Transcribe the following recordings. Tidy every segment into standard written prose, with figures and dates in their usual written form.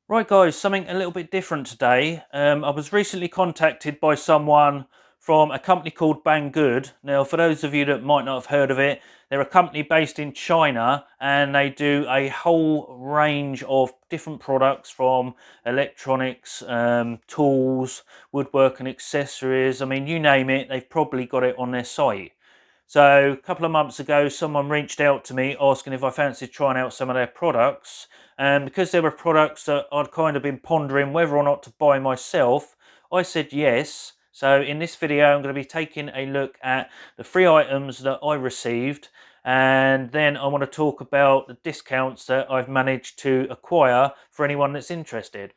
Right guys, something a little bit different today. I was recently contacted by someone from a company called Banggood. Now for those of you that might not have heard of it, they're a company based in China and they do a whole range of different products from electronics, tools, woodworking accessories. I mean, you name it, they've probably got it on their site. So a couple of months ago, someone reached out to me asking if I fancied trying out some of their products. And because they were products that I'd kind of been pondering whether or not to buy myself, I said yes. So in this video, I'm going to be taking a look at the free items that I received. And then I want to talk about the discounts that I've managed to acquire for anyone that's interested.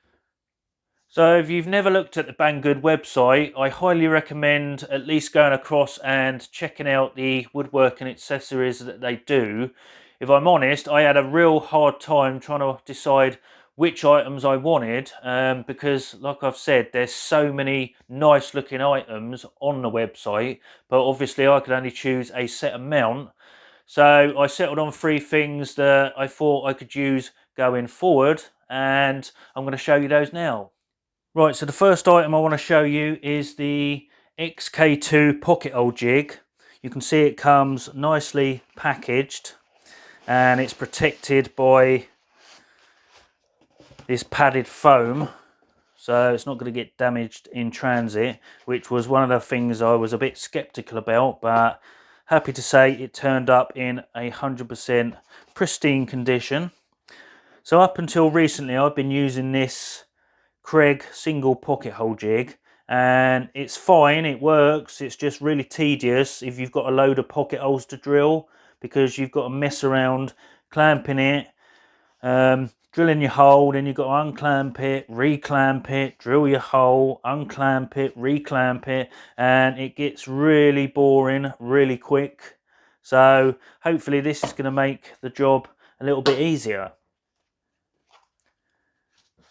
So if you've never looked at the Banggood website, I highly recommend at least going across and checking out the woodworking accessories that they do. If I'm honest, I had a real hard time trying to decide which items I wanted because, like I've said, there's so many nice looking items on the website, but obviously I could only choose a set amount. So I settled on three things that I thought I could use going forward, and I'm going to show you those now. Right, so the first item I want to show you is the XK2 pocket hole jig. You can see it comes nicely packaged and it's protected by this padded foam, so it's not going to get damaged in transit, which was one of the things I was a bit skeptical about, but happy to say it turned up in 100% pristine condition. So up until recently I've been using this Craig single pocket hole jig and it's fine, it works. It's just really tedious if you've got a load of pocket holes to drill, because you've got to mess around clamping it, drilling your hole, then you've got to unclamp it, reclamp it, drill your hole, unclamp it, reclamp it, and it gets really boring really quick. So hopefully this is going to make the job a little bit easier.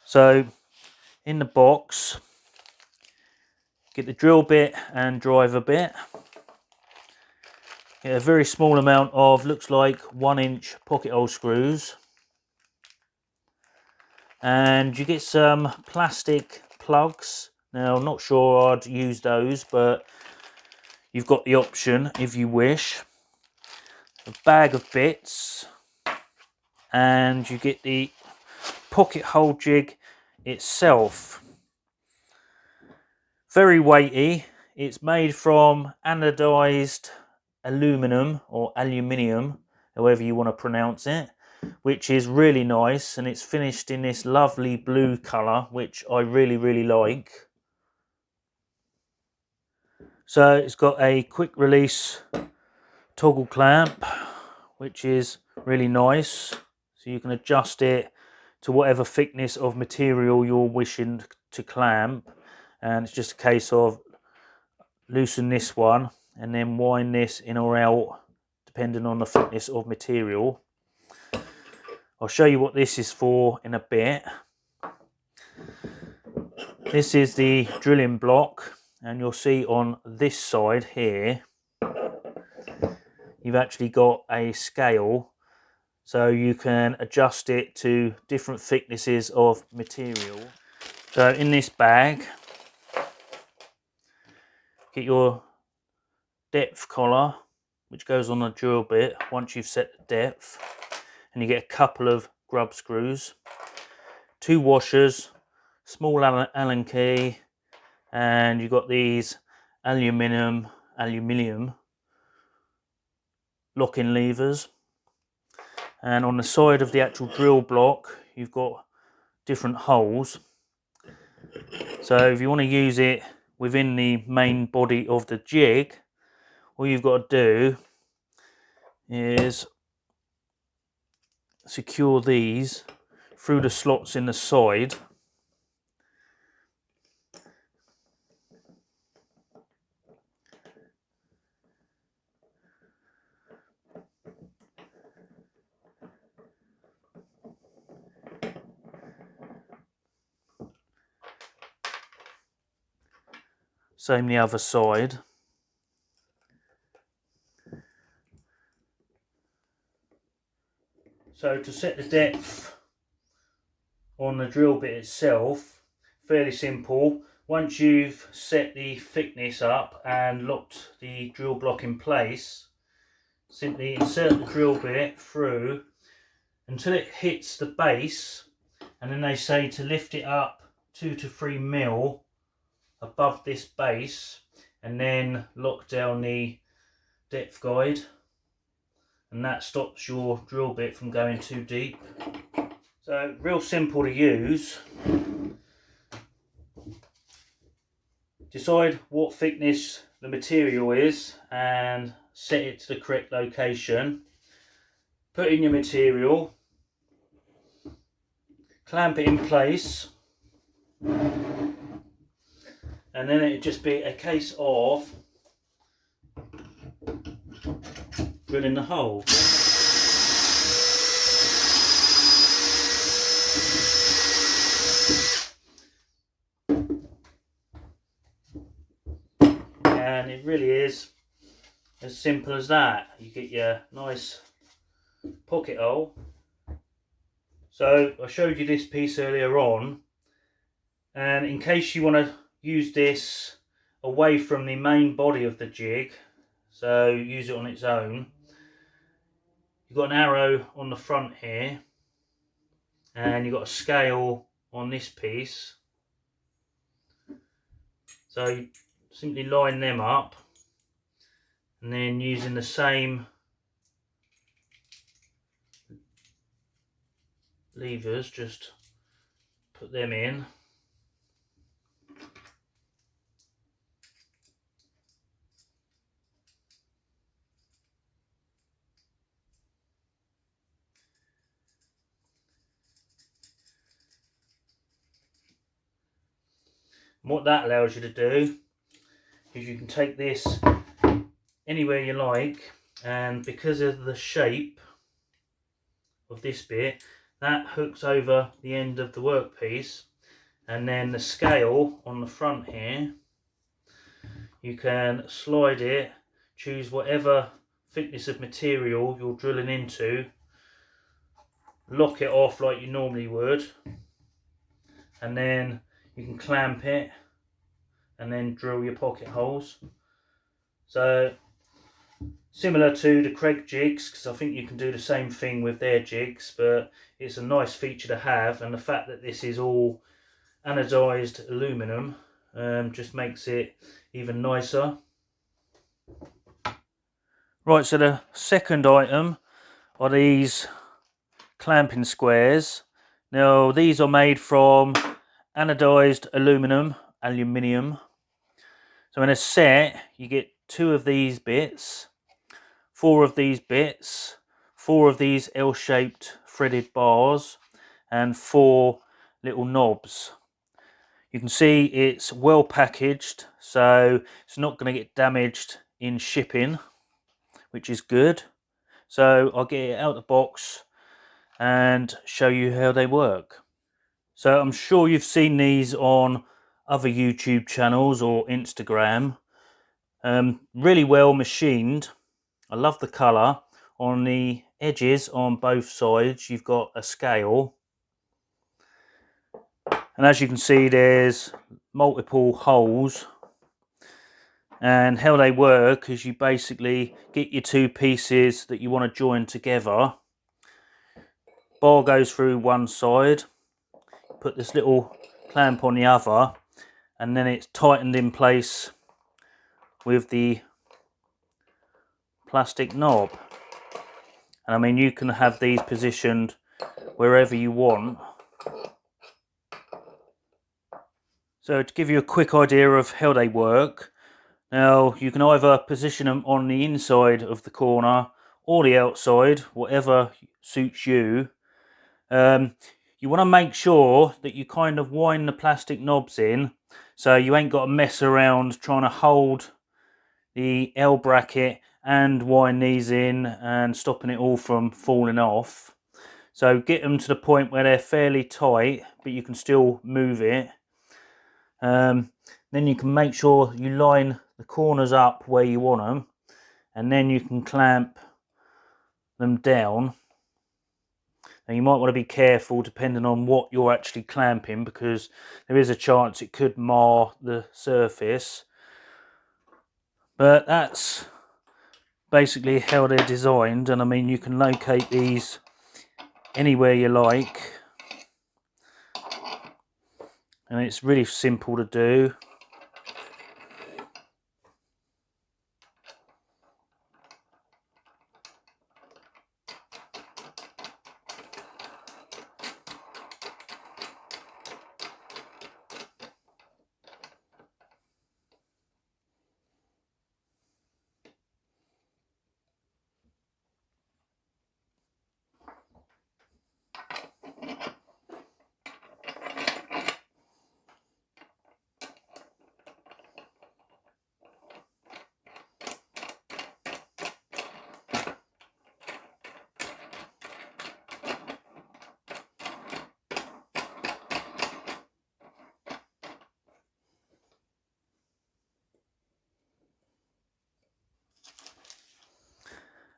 So in the box, get the drill bit and driver bit. Get a very small amount of, looks like 1-inch pocket hole screws. And you get some plastic plugs. Now, I'm not sure I'd use those, but you've got the option if you wish. A bag of bits. And you get the pocket hole jig itself. Very weighty. It's made from anodized aluminum or aluminium, however you want to pronounce it, which is really nice, and it's finished in this lovely blue color, which I really like. So it's got a quick release toggle clamp, which is really nice, so you can adjust it to whatever thickness of material you're wishing to clamp, and it's just a case of loosen this one and then wind this in or out depending on the thickness of material. I'll show you what this is for in a bit. This is the drilling block, and you'll see on this side here you've actually got a scale, so you can adjust it to different thicknesses of material. So in this bag, get your depth collar, which goes on the drill bit once you've set the depth, and you get a couple of grub screws, 2 washers, small Allen key, and you've got these aluminium locking levers. And on the side of the actual drill block you've got different holes, so if you want to use it within the main body of the jig, all you've got to do is secure these through the slots in the side. Same the other side. So to set the depth on the drill bit itself, fairly simple. Once you've set the thickness up and locked the drill block in place, simply insert the drill bit through until it hits the base, and then they say to lift it up 2 to 3 mil above this base, and then lock down the depth guide, and that stops your drill bit from going too deep. So real simple to use. Decide what thickness the material is and set it to the correct location. Put in your material, clamp it in place, and then it'd just be a case of drilling the hole. And it really is as simple as that. You get your nice pocket hole. So I showed you this piece earlier on, and in case you want to use this away from the main body of the jig, so use it on its own, you've got an arrow on the front here, and you've got a scale on this piece. So you simply line them up, and then using the same levers, just put them in. And what that allows you to do is you can take this anywhere you like, and because of the shape of this bit, that hooks over the end of the workpiece, and then the scale on the front here, you can slide it, choose whatever thickness of material you're drilling into, lock it off like you normally would, and then you can clamp it and then drill your pocket holes. So similar to the Craig jigs, because I think you can do the same thing with their jigs, but it's a nice feature to have, and the fact that this is all anodized aluminum just makes it even nicer. Right, so the second item are these clamping squares. Now these are made from anodized aluminium. So in a set you get 2 of these bits, 4 of these bits, 4 of these L-shaped threaded bars, and 4 little knobs. You can see it's well packaged, so it's not going to get damaged in shipping, which is good. So I'll get it out of the box and show you how they work. So I'm sure you've seen these on other YouTube channels or Instagram. Really well machined. I love the colour. On the edges on both sides you've got a scale, and as you can see there's multiple holes, and how they work is you basically get your 2 pieces that you want to join together. Bar goes through one side, put this little clamp on the other, and then it's tightened in place with the plastic knob. And I mean, you can have these positioned wherever you want. So to give you a quick idea of how they work, now you can either position them on the inside of the corner or the outside, whatever suits you. You want to make sure that you kind of wind the plastic knobs in, so you ain't got to mess around trying to hold the L bracket and wind these in and stopping it all from falling off. So get them to the point where they're fairly tight, but you can still move it. Then you can make sure you line the corners up where you want them, and then you can clamp them down. Now you might want to be careful depending on what you're actually clamping, because there is a chance it could mar the surface. But that's basically how they're designed, and I mean you can locate these anywhere you like, and it's really simple to do.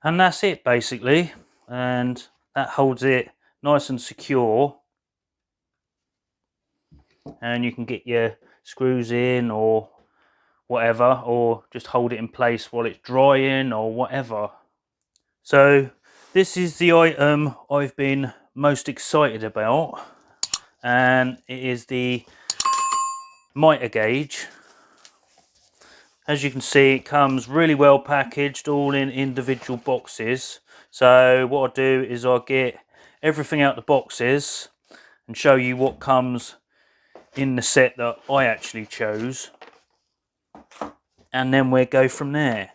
And that's it basically, and that holds it nice and secure, and you can get your screws in or whatever, or just hold it in place while it's drying or whatever. So this is the item I've been most excited about, and it is the Mitre gauge. As you can see, it comes really well packaged, all in individual boxes. So what I'll do is I'll get everything out the boxes and show you what comes in the set that I actually chose, and then we'll go from there.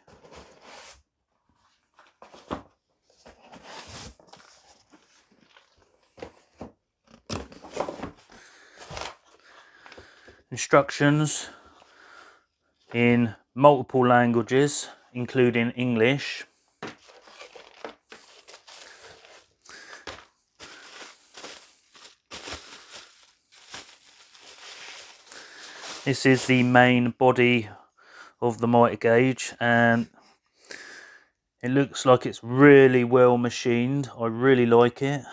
Instructions in multiple languages, including English. This is the main body of the Mitre gauge, and it looks like it's really well machined. I really like it.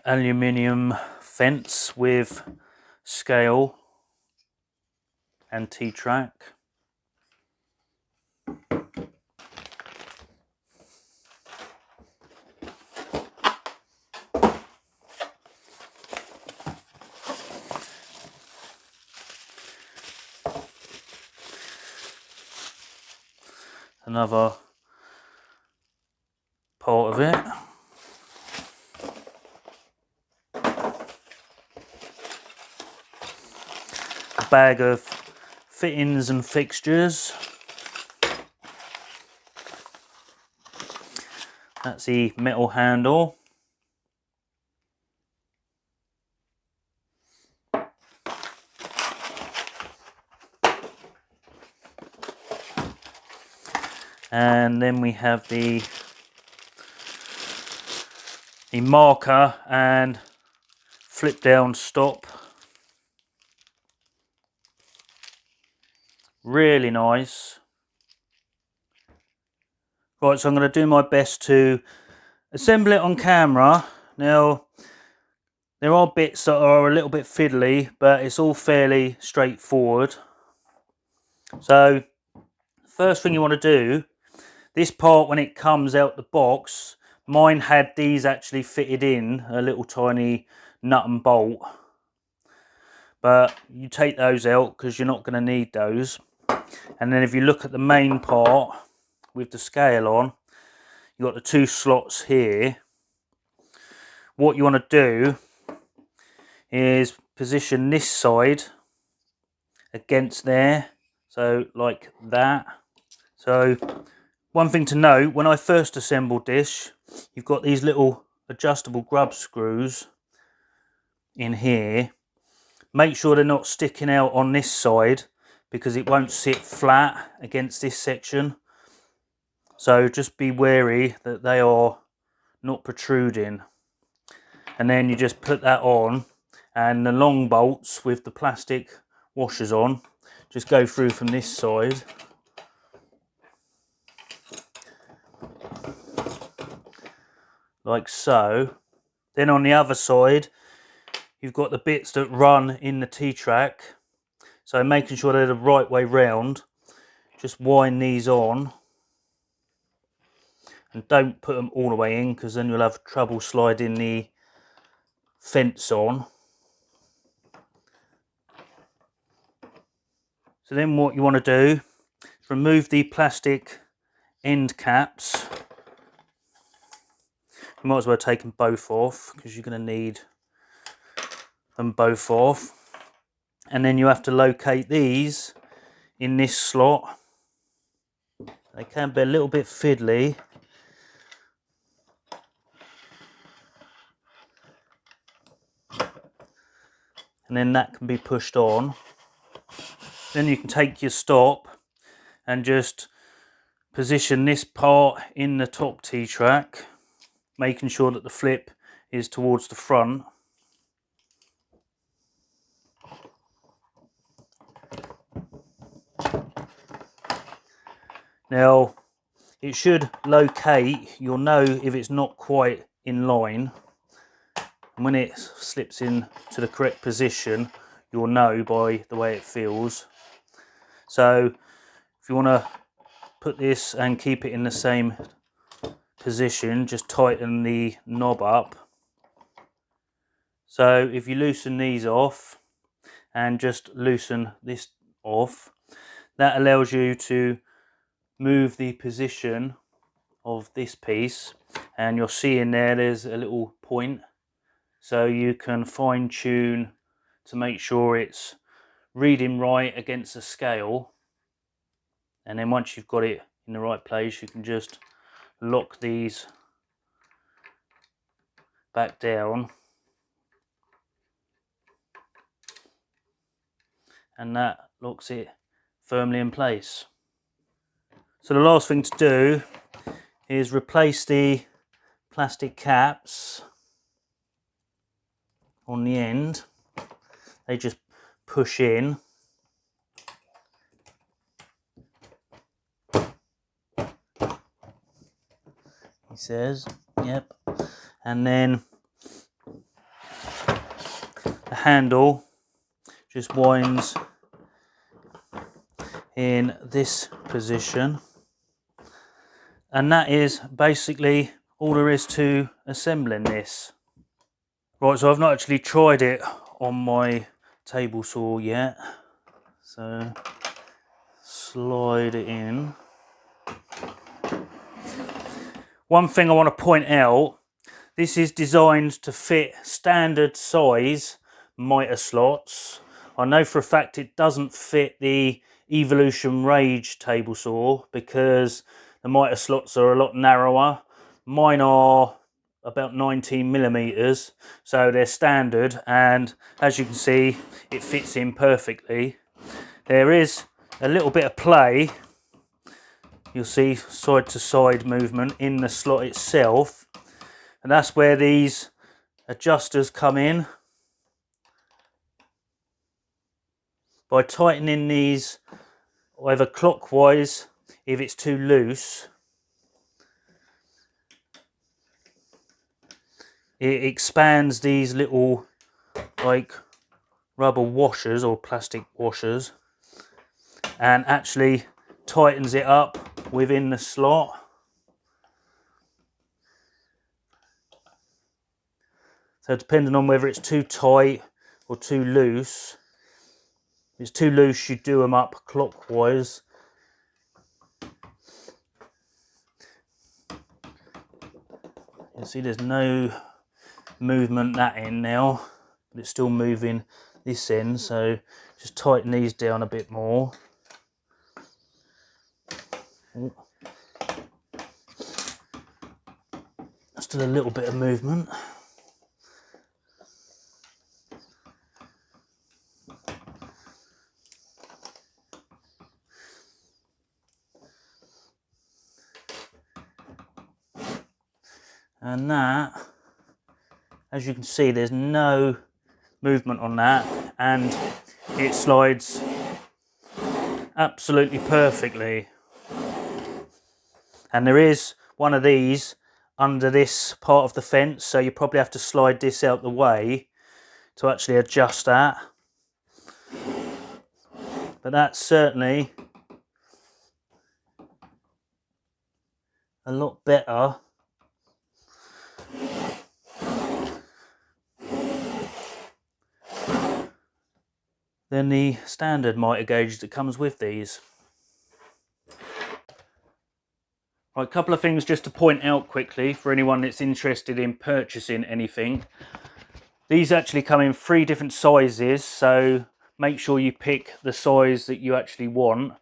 Aluminium fence with scale and T-track. Another part of it. A bag of fittings and fixtures. That's the metal handle. And then we have the marker and flip down stop. Really nice. Right, so I'm going to do my best to assemble it on camera. Now, there are bits that are a little bit fiddly, but it's all fairly straightforward. So, first thing you want to do, this part when it comes out the box, mine had these actually fitted in, a little tiny nut and bolt. But you take those out because you're not going to need those. And then if you look at the main part with the scale on, you've got the two slots here. What you want to do is position this side against there, so like that. So one thing to note, when I first assembled this, you've got these little adjustable grub screws in here. Make sure they're not sticking out on this side, because it won't sit flat against this section. So just be wary that they are not protruding. And then you just put that on, and the long bolts with the plastic washers on just go through from this side. Like so. Then on the other side, you've got the bits that run in the T-track. So making sure they're the right way round, just wind these on. And don't put them all the way in, because then you'll have trouble sliding the fence on. So then what you want to do is remove the plastic end caps. You might as well take them both off, because you're going to need them both off. And then you have to locate these in this slot. They can be a little bit fiddly. And then that can be pushed on. Then you can take your stop and just position this part in the top T-track, making sure that the flip is towards the front. Now, it should locate, you'll know if it's not quite in line. And when it slips in to the correct position, you'll know by the way it feels. So, if you want to put this and keep it in the same position, just tighten the knob up. So, if you loosen these off and just loosen this off, that allows you to move the position of this piece, and you'll see in there's a little point, so you can fine tune to make sure it's reading right against the scale. And then once you've got it in the right place, you can just lock these back down, and that locks it firmly in place. So the last thing to do is replace the plastic caps on the end. They just push in. He says, yep. And then the handle just winds in this position. And that is basically all there is to assembling this. Right, so I've not actually tried it on my table saw yet. So slide it in. One thing I want to point out, this is designed to fit standard size mitre slots. I know for a fact it doesn't fit the Evolution Rage table saw because the mitre slots are a lot narrower. Mine are about 19 millimeters, so they're standard, and as you can see, it fits in perfectly. There is a little bit of play. You'll see side to side movement in the slot itself, and that's where these adjusters come in. By tightening these either clockwise if it's too loose, it expands these little like rubber washers or plastic washers and actually tightens it up within the slot. So depending on whether it's too tight or too loose, if it's too loose you do them up clockwise. You see there's no movement that end now, but it's still moving this end, so just tighten these down a bit more. Still a little bit of movement. and that, as you can see, there's no movement on that, and it slides absolutely perfectly. And there is one of these under this part of the fence, so you probably have to slide this out the way to actually adjust that. But that's certainly a lot better than the standard mitre gauge that comes with these. Right, a couple of things just to point out quickly for anyone that's interested in purchasing anything. These actually come in 3 different sizes, so make sure you pick the size that you actually want.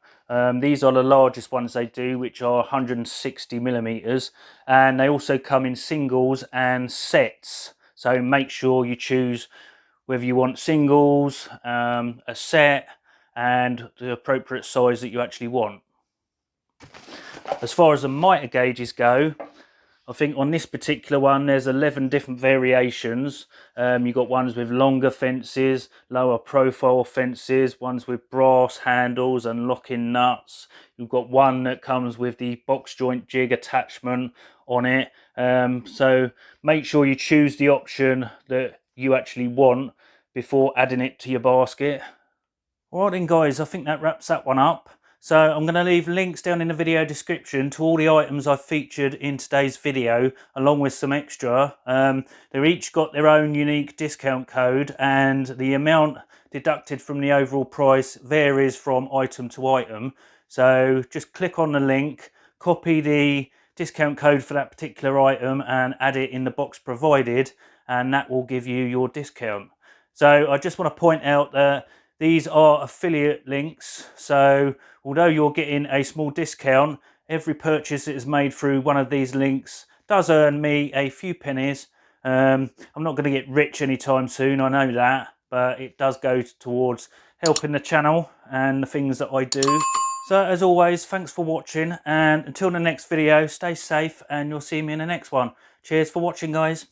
These are the largest ones they do, which are 160 millimeters, and they also come in singles and sets. So make sure you choose whether you want singles, a set, and the appropriate size that you actually want. As far as the mitre gauges go, I think on this particular one there's 11 different variations. You've got ones with longer fences, lower profile fences, ones with brass handles and locking nuts. You've got one that comes with the box joint jig attachment on it. So make sure you choose the option that you actually want before adding it to your basket. Alright then guys, I think that wraps that one up. So I'm going to leave links down in the video description to all the items I've featured in today's video, along with some extra. They're each got their own unique discount code, and the amount deducted from the overall price varies from item to item. So just click on the link, copy the discount code for that particular item and add it in the box provided, and that will give you your discount. So I just want to point out that these are affiliate links, so although you're getting a small discount, every purchase that is made through one of these links does earn me a few pennies. I'm not going to get rich anytime soon, I know that, but it does go towards helping the channel and the things that I do. So as always, thanks for watching, and until the next video, stay safe and you'll see me in the next one. Cheers for watching, guys.